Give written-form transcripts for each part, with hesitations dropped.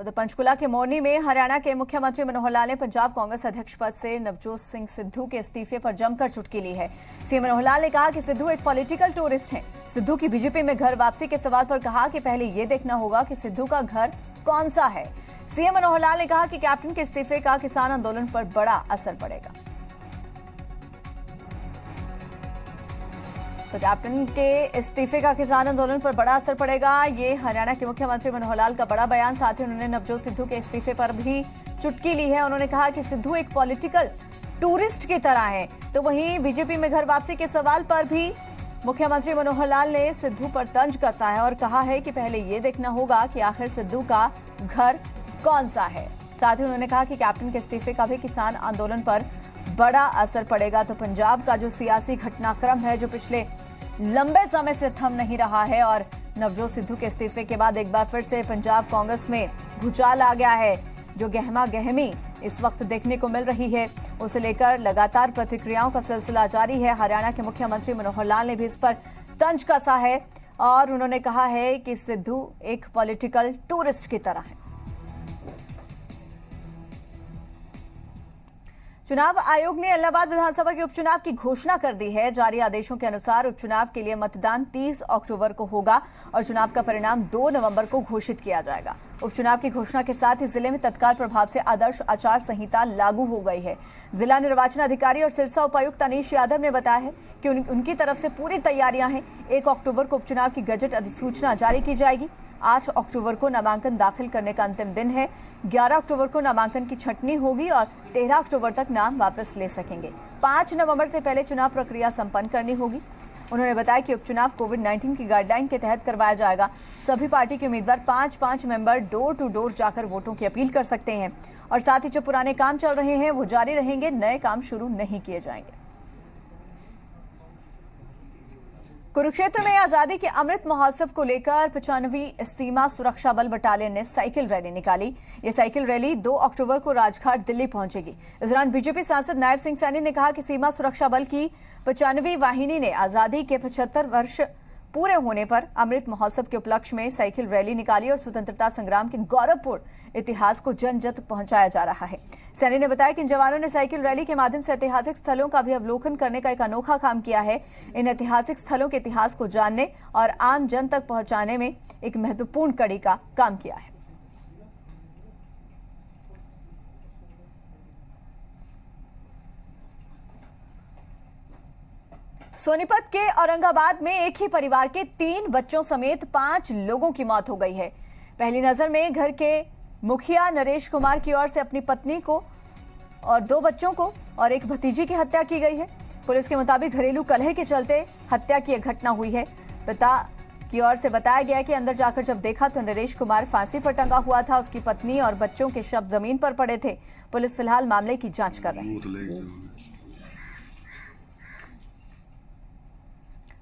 तो पंचकुला के मोरनी में हरियाणा के मुख्यमंत्री मनोहर लाल ने पंजाब कांग्रेस अध्यक्ष पद से नवजोत सिंह सिद्धू के इस्तीफे पर जमकर चुटकी ली है। सीएम मनोहर लाल ने कहा कि सिद्धू एक पॉलिटिकल टूरिस्ट हैं। सिद्धू की बीजेपी में घर वापसी के सवाल पर कहा कि पहले ये देखना होगा कि सिद्धू का घर कौन सा है। सीएम मनोहर लाल ने कहा कि कैप्टन के इस्तीफे का किसान आंदोलन पर बड़ा असर पड़ेगा। तो कैप्टन के इस्तीफे का किसान आंदोलन पर बड़ा असर पड़ेगा। ये हरियाणा के मुख्यमंत्री मनोहर लाल का बड़ा बयान। साथ ही उन्होंने नवजोत सिद्धू के इस्तीफे पर भी चुटकी ली है। उन्होंने कहा कि सिद्धू एक पॉलिटिकल टूरिस्ट की तरह है। तो वहीं बीजेपी में घर वापसी के सवाल पर भी मुख्यमंत्री मनोहर लाल ने सिद्धू पर तंज कसा है और कहा है कि पहले ये देखना होगा कि आखिर सिद्धू का घर कौन सा है। साथ ही उन्होंने कहा कि कैप्टन के इस्तीफे का भी किसान आंदोलन पर बड़ा असर पड़ेगा। तो पंजाब का जो सियासी घटनाक्रम है जो पिछले लंबे समय से थम नहीं रहा है और नवजोत सिद्धू के इस्तीफे के बाद एक बार फिर से पंजाब कांग्रेस में भूचाल आ गया है। जो गहमा गहमी इस वक्त देखने को मिल रही है उसे लेकर लगातार प्रतिक्रियाओं का सिलसिला जारी है। हरियाणा के मुख्यमंत्री मनोहर लाल ने भी इस पर तंज कसा है और उन्होंने कहा है कि सिद्धू एक पॉलिटिकल टूरिस्ट की तरह है। चुनाव आयोग ने इलाहाबाद विधानसभा के उपचुनाव की घोषणा कर दी है। जारी आदेशों के अनुसार उपचुनाव के लिए मतदान 30 अक्टूबर को होगा और चुनाव का परिणाम 2 नवंबर को घोषित किया जाएगा। उपचुनाव की घोषणा के साथ ही जिले में तत्काल प्रभाव से आदर्श आचार संहिता लागू हो गई है। जिला निर्वाचन अधिकारी और सिरसा उपायुक्त अनीश यादव ने बताया है कि उनकी तरफ से पूरी तैयारियां हैं। 1 अक्टूबर को उपचुनाव की गजट अधिसूचना जारी की जाएगी। 8 अक्टूबर को नामांकन दाखिल करने का अंतिम दिन है। 11 अक्टूबर को नामांकन की छंटनी होगी और 13 अक्टूबर तक नाम वापस ले सकेंगे। 5 नवंबर से पहले चुनाव प्रक्रिया संपन्न करनी होगी। उन्होंने बताया कि उपचुनाव कोविड-19 की गाइडलाइन के तहत करवाया जाएगा। सभी पार्टी के उम्मीदवार 5-5 मेंबर डोर टू डोर जाकर वोटों की अपील कर सकते हैं और साथ ही जो पुराने काम चल रहे हैं वो जारी रहेंगे, नए काम शुरू नहीं किए जाएंगे। कुरुक्षेत्र में आजादी के अमृत महोत्सव को लेकर 95वीं सीमा सुरक्षा बल बटालियन ने साइकिल रैली निकाली। ये साइकिल रैली 2 अक्टूबर को राजघाट दिल्ली पहुंचेगी। इस दौरान बीजेपी सांसद नायब सिंह सैनी ने कहा कि सीमा सुरक्षा बल की 95वीं वाहिनी ने आजादी के 75 वर्ष पूरे होने पर अमृत महोत्सव के उपलक्ष्य में साइकिल रैली निकाली और स्वतंत्रता संग्राम के गौरवपूर्ण इतिहास को जन जन तक पहुंचाया जा रहा है। सैनी ने बताया कि इन जवानों ने साइकिल रैली के माध्यम से ऐतिहासिक स्थलों का भी अवलोकन करने का एक अनोखा काम किया है। इन ऐतिहासिक स्थलों के इतिहास को जानने और आम जन तक पहुंचाने में एक महत्वपूर्ण कड़ी का काम किया है। सोनीपत के औरंगाबाद में एक ही परिवार के 3 बच्चों समेत 5 लोगों की मौत हो गई है। पहली नजर में घर के मुखिया नरेश कुमार की ओर से अपनी पत्नी को और 2 बच्चों को और एक भतीजी की हत्या की गई है। पुलिस के मुताबिक घरेलू कलह के चलते हत्या की एक घटना हुई है। पिता की ओर से बताया गया कि अंदर जाकर जब देखा तो नरेश कुमार फांसी पर टंगा हुआ था। उसकी पत्नी और बच्चों के शव जमीन पर पड़े थे। पुलिस फिलहाल मामले की जांच कर रही है।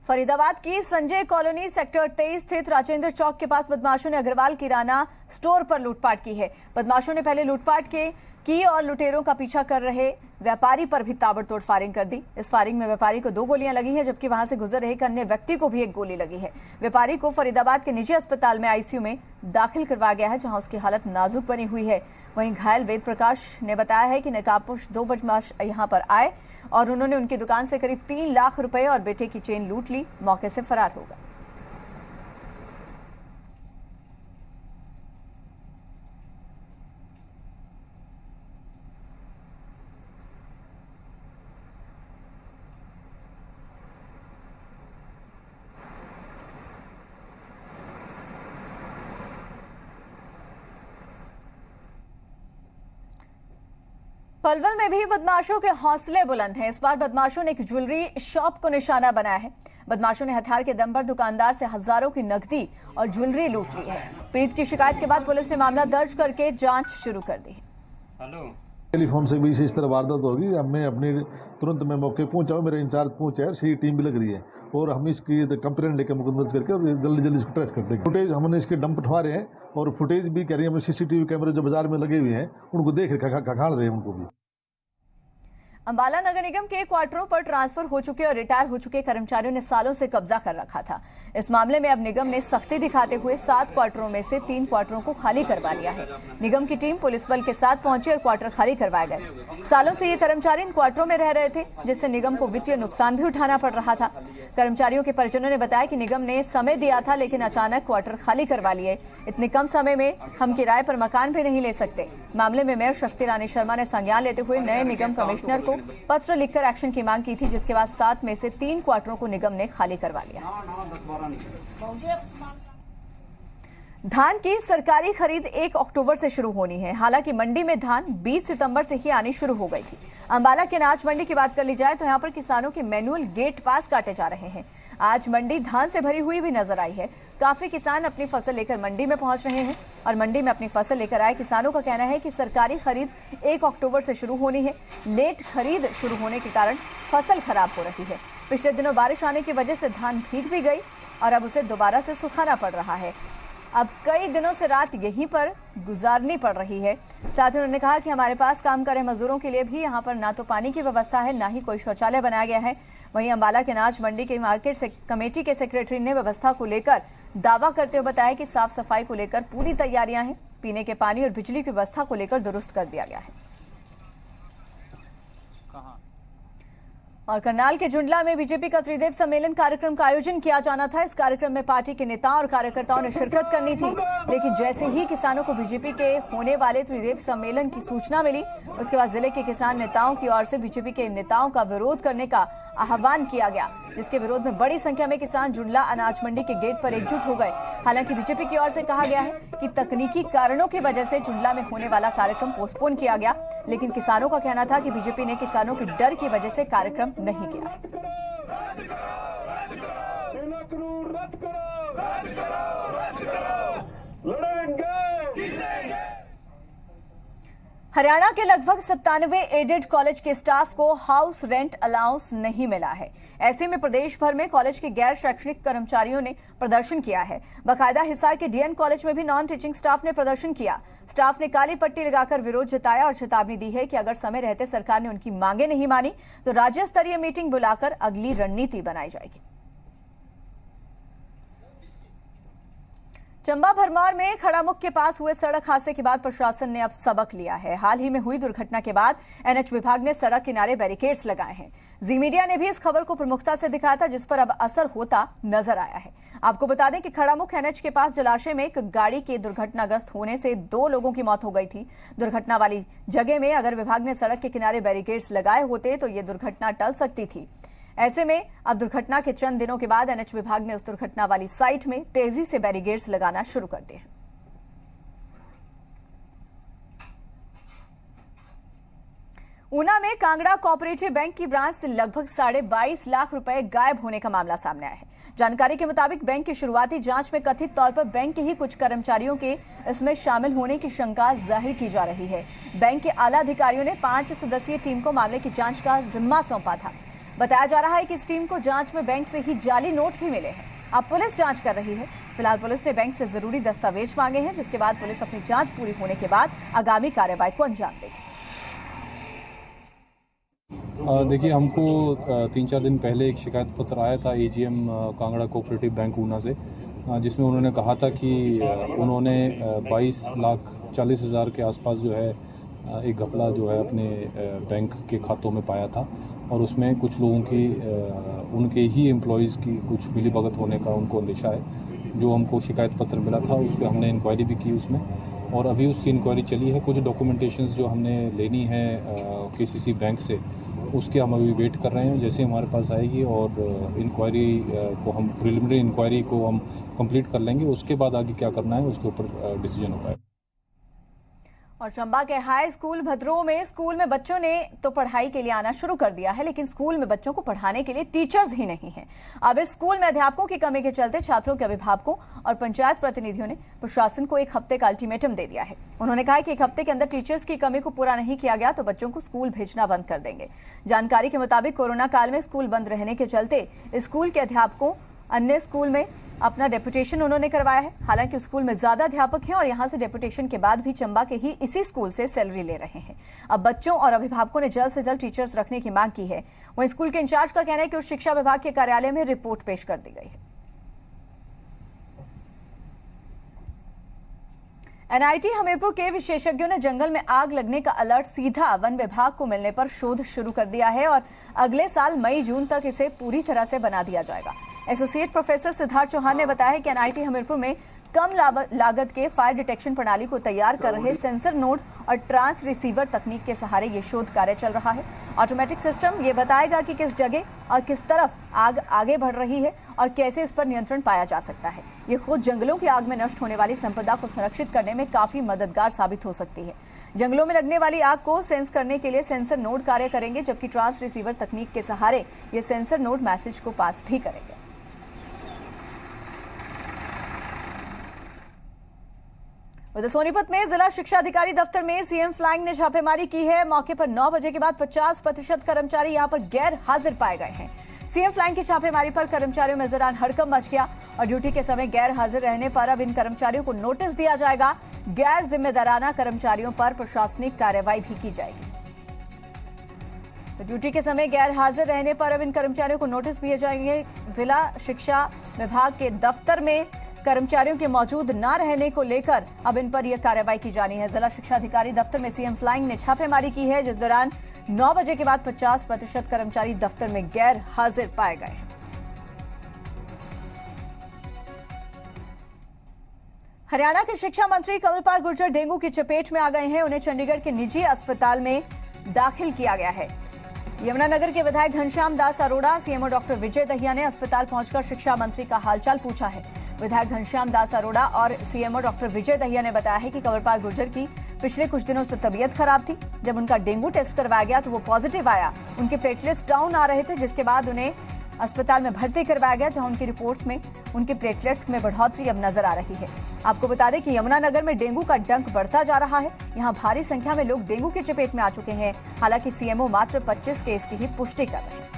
फरीदाबाद की संजय कॉलोनी सेक्टर 23 स्थित राजेंद्र चौक के पास बदमाशों ने अग्रवाल किराना स्टोर पर लूटपाट की है। बदमाशों ने पहले लूटपाट की और लुटेरों का पीछा कर रहे व्यापारी पर भी ताबड़तोड़ फायरिंग कर दी। इस फायरिंग में व्यापारी को 2 गोलियां लगी हैं जबकि वहां से गुजर रहे एक अन्य व्यक्ति को भी 1 गोली लगी है। व्यापारी को फरीदाबाद के निजी अस्पताल में आईसीयू में दाखिल करवाया गया है जहां उसकी हालत नाजुक बनी हुई है। वहीं घायल वेद प्रकाश ने बताया है कि नकाबपोश 2 बदमाश यहां पर आए और उन्होंने उनकी दुकान से करीब 3 लाख रुपए और बेटे की चेन लूट ली। मौके से फरार हो गए। पलवल में भी बदमाशों के हौसले बुलंद हैं। इस बार बदमाशों ने एक ज्वेलरी शॉप को निशाना बनाया है। बदमाशों ने हथियार के दम पर दुकानदार से हजारों की नकदी और ज्वेलरी लूट ली है। पीड़ित की शिकायत के बाद पुलिस ने मामला दर्ज करके जांच शुरू कर दी है। टेलीफोन से भी इस तरह वारदात होगी। अब मैं अपनी तुरंत मैं मौके पहुंचा हूँ, मेरा इंचार्ज पहुंचा है, सी टीम भी लग रही है और हम इसकी कंप्लेंट लेकर मुकदमा दर्ज करके और जल्दी इसको ट्रेस कर देंगे। फुटेज हमने इसके डंप उठवा रहे हैं और फुटेज भी कह रही है, सीसीटीवी कैमरे जो बाजार में लगे हुए हैं उनको देख खाड़ रहे हैं उनको भी। अंबाला नगर निगम के क्वार्टरों पर ट्रांसफर हो चुके और रिटायर हो चुके कर्मचारियों ने सालों से कब्जा कर रखा था। इस मामले में अब निगम ने सख्ती दिखाते हुए 7 क्वार्टरों में से 3 क्वार्टरों को खाली करवा लिया है। निगम की टीम पुलिस बल के साथ पहुंची और क्वार्टर खाली करवाए गए। सालों से ये कर्मचारी इन क्वार्टरों में रह रहे थे, जिससे निगम को वित्तीय नुकसान भी उठाना पड़ रहा था। कर्मचारियों के परिजनों ने बताया कि निगम ने समय दिया था, लेकिन अचानक क्वार्टर खाली करवा लिए। इतने कम समय में हम किराए पर मकान भी नहीं ले सकते। मामले में मेयर शक्ति रानी शर्मा ने संज्ञान लेते हुए नए निगम कमिश्नर को पत्र लिखकर एक्शन की मांग की थी, जिसके बाद 7 में से 3 क्वार्टरों को निगम ने खाली करवा लिया। धान की सरकारी खरीद 1 अक्टूबर से शुरू होनी है। हालांकि मंडी में धान 20 सितंबर से ही आनी शुरू हो गई थी। अंबाला के अनाज मंडी की बात कर ली जाए तो यहां पर किसानों के मैनुअल गेट पास काटे जा रहे हैं। आज मंडी धान से भरी हुई भी नजर आई है। काफी किसान अपनी फसल लेकर मंडी में पहुंच रहे हैं और मंडी में अपनी फसल लेकर आए किसानों का कहना है कि सरकारी खरीद 1 अक्टूबर से शुरू होनी है। लेट खरीद शुरू होने के कारण फसल खराब हो रही है। पिछले दिनों बारिश आने की वजह से धान भीग भी गई और अब उसे दोबारा से सुखाना पड़ रहा है। अब कई दिनों से रात यहीं पर गुजारनी पड़ रही है। साथ ही उन्होंने कहा कि हमारे पास काम कर रहे मजदूरों के लिए भी यहाँ पर ना तो पानी की व्यवस्था है, ना ही कोई शौचालय बनाया गया है। वहीं अंबाला के अनाज मंडी के मार्केट से कमेटी के सेक्रेटरी ने व्यवस्था को लेकर दावा करते हुए बताया कि साफ सफाई को लेकर पूरी तैयारियां हैं। पीने के पानी और बिजली की व्यवस्था को लेकर दुरुस्त कर दिया गया है। और करनाल के जुंडला में बीजेपी का त्रिदेव सम्मेलन कार्यक्रम का आयोजन किया जाना था। इस कार्यक्रम में पार्टी के नेता और कार्यकर्ताओं ने शिरकत करनी थी, लेकिन जैसे ही किसानों को बीजेपी के होने वाले त्रिदेव सम्मेलन की सूचना मिली, उसके बाद जिले के किसान नेताओं की ओर से बीजेपी के नेताओं का विरोध करने का आह्वान किया गया, जिसके विरोध में बड़ी संख्या में किसान जुंडला अनाज मंडी के गेट पर एकजुट हो गए। हालांकि बीजेपी की ओर से कहा गया है कि तकनीकी कारणों की वजह से जुंडला में होने वाला कार्यक्रम पोस्टपोन किया गया, लेकिन किसानों का कहना था कि बीजेपी ने किसानों के डर की वजह से कार्यक्रम नहीं किया। हरियाणा के लगभग 97 एडेड कॉलेज के स्टाफ को हाउस रेंट अलाउंस नहीं मिला है। ऐसे में प्रदेश भर में कॉलेज के गैर शैक्षणिक कर्मचारियों ने प्रदर्शन किया है। बाकायदा हिसार के डीएन कॉलेज में भी नॉन टीचिंग स्टाफ ने प्रदर्शन किया। स्टाफ ने काली पट्टी लगाकर विरोध जताया और चेतावनी दी है कि अगर समय रहते सरकार ने उनकी मांगे नहीं मानी तो राज्य स्तरीय मीटिंग बुलाकर अगली रणनीति बनाई जाएगी। चंबा भरमौर में खड़ामुख के पास हुए सड़क हादसे के बाद प्रशासन ने अब सबक लिया है। हाल ही में हुई दुर्घटना के बाद एनएच विभाग ने सड़क किनारे बैरिकेड्स लगाए हैं। जी मीडिया ने भी इस खबर को प्रमुखता से दिखाया था, जिस पर अब असर होता नजर आया है। आपको बता दें कि खड़ामुख एनएच के पास जलाशय में एक गाड़ी के दुर्घटनाग्रस्त होने से 2 लोगों की मौत हो गई थी। दुर्घटना वाली जगह में अगर विभाग ने सड़क के किनारे बैरिकेड्स लगाए होते तो ये दुर्घटना टल सकती थी। ऐसे में अब दुर्घटना के चंद दिनों के बाद एनएच विभाग ने उस दुर्घटना वाली साइट में तेजी से बैरिकेड्स लगाना शुरू कर दिए हैं। ऊना में कांगड़ा कोऑपरेटिव बैंक की ब्रांच से लगभग 22.5 लाख रुपए गायब होने का मामला सामने आया है। जानकारी के मुताबिक बैंक की शुरुआती जांच में कथित तौर पर बैंक के ही कुछ कर्मचारियों के इसमें शामिल होने की शंका जाहिर की जा रही है। बैंक के आला अधिकारियों ने 5 सदस्यीय टीम को मामले की जांच का जिम्मा सौंपा था। बताया जा रहा है कि इस टीम को जांच में बैंक से ही जाली नोट भी मिले हैं। अब पुलिस जांच कर रही है। फिलहाल पुलिस ने बैंक से जरूरी दस्तावेज मांगे हैं, जिसके बाद पुलिस अपनी जांच पूरी होने के बाद आगामी कार्रवाई को अंजाम देगी। देखिए, हमको 3-4 दिन पहले एक शिकायत पत्र आया था AGM Kangra cooperative bank Una से, जिसमें उन्होंने कहा था कि उन्होंने 22,40,000 के आसपास जो है एक घपला जो है अपने बैंक के खातों में पाया था और उसमें कुछ लोगों की उनके ही एम्प्लॉयज़ की कुछ मिलीभगत होने का उनको अंदेशा है। जो हमको शिकायत पत्र मिला था उस पर हमने इंक्वायरी भी की उसमें, और अभी उसकी इंक्वायरी चली है। कुछ डॉक्यूमेंटेशंस जो हमने लेनी है केसीसी बैंक से, उसके हम अभी वेट कर रहे हैं। जैसे हमारे पास आएगी और इंक्वायरी को हम प्रिलिमिनरी इंक्वायरी को हम कंप्लीट कर लेंगे, उसके बाद आगे क्या करना है उसके ऊपर डिसीजन हो पाएगा। और चंबा के हाई स्कूल भद्रो में स्कूल में बच्चों ने तो पढ़ाई के लिए आना शुरू कर दिया है, लेकिन स्कूल में बच्चों को पढ़ाने के लिए टीचर्स ही नहीं हैं। अब इस स्कूल में अध्यापकों की कमी के चलते छात्रों के अभिभावकों और पंचायत प्रतिनिधियों ने प्रशासन को 1 हफ्ते का अल्टीमेटम दे दिया है। उन्होंने कहा कि 1 हफ्ते के अंदर टीचर्स की कमी को पूरा नहीं किया गया तो बच्चों को स्कूल भेजना बंद कर देंगे। जानकारी के मुताबिक कोरोना काल में स्कूल बंद रहने के चलते स्कूल के अध्यापकों अन्य स्कूल में अपना डेपुटेशन उन्होंने करवाया है। हालांकि स्कूल में ज्यादा अध्यापक हैं और यहां से डेपुटेशन के बाद भी चंबा के ही इसी स्कूल से सैलरी ले रहे हैं। अब बच्चों और अभिभावकों ने जल्द से जल्द टीचर्स रखने की मांग की है। वहीं स्कूल के इंचार्ज का कहना है कि उस शिक्षा विभाग के कार्यालय में रिपोर्ट पेश कर दी गई है। एनआईटी हमीरपुर के विशेषज्ञों ने जंगल में आग लगने का अलर्ट सीधा वन विभाग को मिलने पर शोध शुरू कर दिया है और अगले साल मई-जून तक इसे पूरी तरह से बना दिया जाएगा। एसोसिएट प्रोफेसर सिद्धार्थ चौहान ने बताया कि एनआईटी हमीरपुर में कम लागत के फायर डिटेक्शन प्रणाली को तैयार कर रहे सेंसर नोड और ट्रांस रिसीवर तकनीक के सहारे ये शोध कार्य चल रहा है। ऑटोमेटिक सिस्टम ये बताएगा कि किस जगह और किस तरफ आग आगे बढ़ रही है और कैसे इस पर नियंत्रण पाया जा सकता है। ये खुद जंगलों की आग में नष्ट होने वाली संपदा को संरक्षित करने में काफी मददगार साबित हो सकती है। जंगलों में लगने वाली आग को सेंस करने के लिए सेंसर नोड कार्य करेंगे, जबकि ट्रांस रिसीवर तकनीक के सहारे ये सेंसर नोड मैसेज को पास भी करेंगे। उधर सोनीपत में जिला शिक्षा अधिकारी दफ्तर में सीएम फ्लाइंग ने छापेमारी की है। मौके पर 9 बजे के बाद 50% कर्मचारी यहां पर गैर हाजिर पाए गए हैं। सीएम फ्लाइंग की छापेमारी पर कर्मचारियों में जरान हड़कंप मच गया और ड्यूटी के समय गैर हाजिर रहने पर अब इन कर्मचारियों को नोटिस दिया जाएगा। गैर जिम्मेदाराना कर्मचारियों पर प्रशासनिक कार्रवाई भी की जाएगी। तो ड्यूटी के समय गैर हाजिर रहने पर अब इन कर्मचारियों को नोटिस दिए जाएंगे। जिला शिक्षा विभाग के दफ्तर में कर्मचारियों के मौजूद न रहने को लेकर अब इन पर यह कार्रवाई की जानी है। जिला शिक्षा अधिकारी दफ्तर में सीएम फ्लाइंग ने छापेमारी की है, जिस दौरान 9 बजे के बाद 50% कर्मचारी दफ्तर में गैर हाजिर पाए गए। हरियाणा के शिक्षा मंत्री कंवरपाल गुर्जर डेंगू की चपेट में आ गए हैं। उन्हें चंडीगढ़ के निजी अस्पताल में दाखिल किया गया है। यमुनानगर के विधायक घनश्याम दास अरोड़ा, सीएमओ डॉक्टर विजय दहिया ने अस्पताल पहुंचकर शिक्षा मंत्री का हालचाल पूछा है। विधायक घनश्याम दास अरोड़ा और सीएमओ डॉक्टर विजय दहिया ने बताया है कि कंवरपाल गुर्जर की पिछले कुछ दिनों से तबीयत खराब थी। जब उनका डेंगू टेस्ट करवाया गया तो वो पॉजिटिव आया। उनके प्लेटलेट्स डाउन आ रहे थे, जिसके बाद उन्हें अस्पताल में भर्ती करवाया गया, जहां उनकी रिपोर्ट्स में उनके प्लेटलेट्स में बढ़ोतरी अब नजर आ रही है। आपको बता दें कि यमुनानगर में डेंगू का डंक बढ़ता जा रहा है। यहां भारी संख्या में लोग डेंगू की चपेट में आ चुके हैं। हालांकि सीएमओ मात्र 25 केस की ही पुष्टि कर रहे हैं।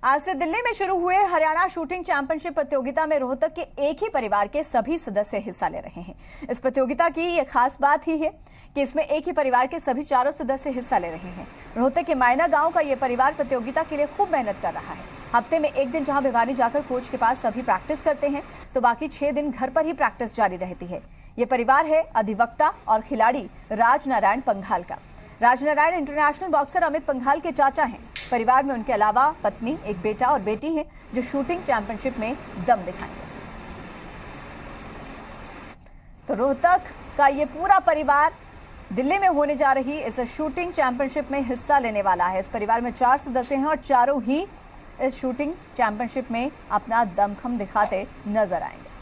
आज से दिल्ली में शुरू हुए हरियाणा शूटिंग चैंपियनशिप प्रतियोगिता में रोहतक के एक ही परिवार के सभी सदस्य हिस्सा ले रहे हैं। इस प्रतियोगिता की यह खास बात ही है कि इसमें एक ही परिवार के सभी चारों सदस्य हिस्सा ले रहे हैं। रोहतक के मायना गांव का यह परिवार प्रतियोगिता के लिए खूब मेहनत कर रहा है। हफ्ते में एक दिन जहां भिवानी जाकर कोच के पास सभी प्रैक्टिस करते हैं, तो बाकी 6 दिन घर पर ही प्रैक्टिस जारी रहती है। ये परिवार है अधिवक्ता और खिलाड़ी राजनारायण पंघाल का। राजनारायण इंटरनेशनल बॉक्सर अमित पंघाल के चाचा हैं। परिवार में उनके अलावा पत्नी, एक बेटा और बेटी है, जो शूटिंग चैंपियनशिप में दम दिखाएंगे। तो रोहतक का ये पूरा परिवार दिल्ली में होने जा रही इस शूटिंग चैंपियनशिप में हिस्सा लेने वाला है। इस परिवार में 4 सदस्य हैं और चारों ही इस शूटिंग चैंपियनशिप में अपना दमखम दिखाते नजर आएंगे।